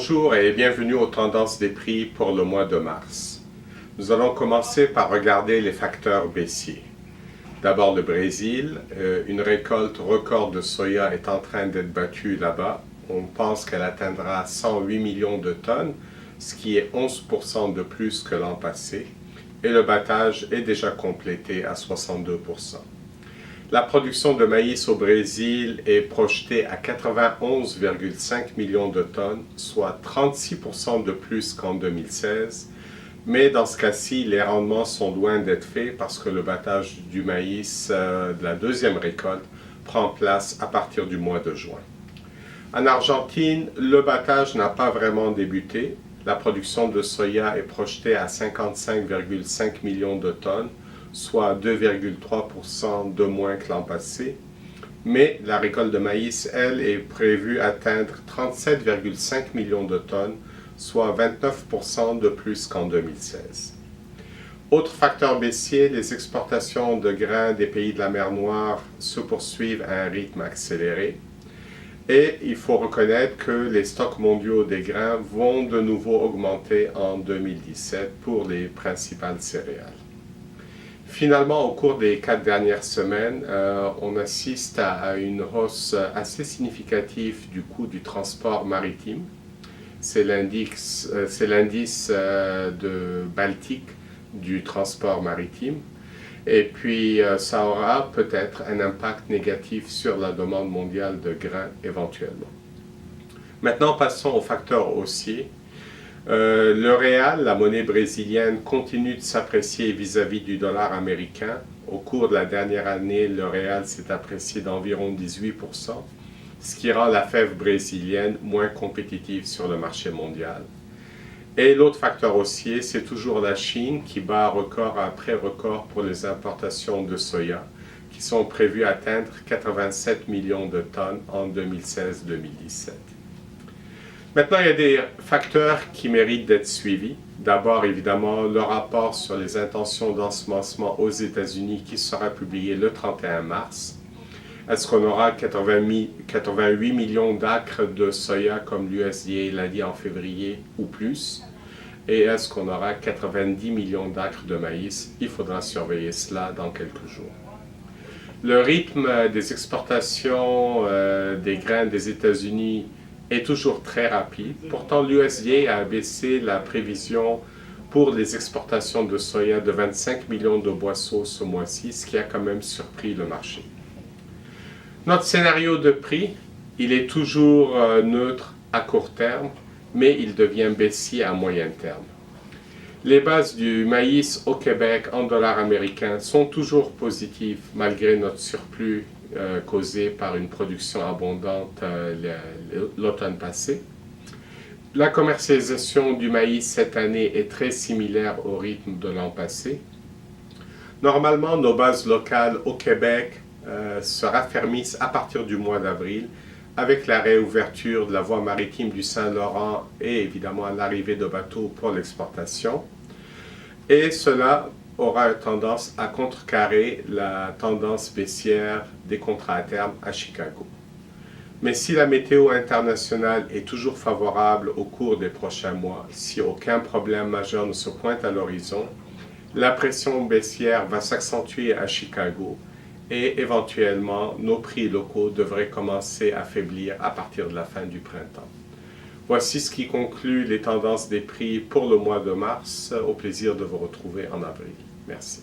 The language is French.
Bonjour et bienvenue aux tendances des prix pour le mois de mars. Nous allons commencer par regarder les facteurs baissiers. D'abord le Brésil, une récolte record de soya est en train d'être battue là-bas. On pense qu'elle atteindra 108 millions de tonnes, ce qui est 11% de plus que l'an passé, et le battage est déjà complété à 62%. La production de maïs au Brésil est projetée à 91,5 millions de tonnes, soit 36% de plus qu'en 2016. Mais dans ce cas-ci, les rendements sont loin d'être faits parce que le battage du maïs de la deuxième récolte prend place à partir du mois de juin. En Argentine, le battage n'a pas vraiment débuté. La production de soya est projetée à 55,5 millions de tonnes, soit 2,3% de moins que l'an passé. Mais la récolte de maïs, elle, est prévue atteindre 37,5 millions de tonnes, soit 29% de plus qu'en 2016. Autre facteur baissier, les exportations de grains des pays de la mer Noire se poursuivent à un rythme accéléré. Et il faut reconnaître que les stocks mondiaux des grains vont de nouveau augmenter en 2017 pour les principales céréales. Finalement, au cours des 4 dernières semaines, on assiste à une hausse assez significative du coût du transport maritime. C'est l'indice de Baltique du transport maritime. Et puis, ça aura peut-être un impact négatif sur la demande mondiale de grains éventuellement. Maintenant, passons aux facteurs haussiers. Le réal, la monnaie brésilienne, continue de s'apprécier vis-à-vis du dollar américain. Au cours de la dernière année, le réal s'est apprécié d'environ 18%, ce qui rend la fève brésilienne moins compétitive sur le marché mondial. Et l'autre facteur haussier, c'est toujours la Chine qui bat record après record pour les importations de soya, qui sont prévues atteindre 87 millions de tonnes en 2016-2017. Maintenant, il y a des facteurs qui méritent d'être suivis. D'abord, évidemment, le rapport sur les intentions d'ensemencement aux États-Unis qui sera publié le 31 mars. Est-ce qu'on aura 88 millions d'acres de soya comme l'USDA l'a dit en février ou plus? Et est-ce qu'on aura 90 millions d'acres de maïs? Il faudra surveiller cela dans quelques jours. Le rythme des exportations des grains des États-Unis est toujours très rapide. Pourtant, l'USDA a abaissé la prévision pour les exportations de soya de 25 millions de boisseaux ce mois-ci, ce qui a quand même surpris le marché. Notre scénario de prix, il est toujours neutre à court terme, mais il devient baissier à moyen terme. Les bases du maïs au Québec en dollars américains sont toujours positives malgré notre surplus causé par une production abondante l'automne passé. La commercialisation du maïs cette année est très similaire au rythme de l'an passé. Normalement, nos bases locales au Québec se raffermissent à partir du mois d'avril avec la réouverture de la voie maritime du Saint-Laurent et évidemment l'arrivée de bateaux pour l'exportation. Et cela aura tendance à contrecarrer la tendance baissière des contrats à terme à Chicago. Mais si la météo internationale est toujours favorable au cours des prochains mois, si aucun problème majeur ne se pointe à l'horizon, la pression baissière va s'accentuer à Chicago et éventuellement nos prix locaux devraient commencer à faiblir à partir de la fin du printemps. Voici ce qui conclut les tendances des prix pour le mois de mars. Au plaisir de vous retrouver en avril. Merci.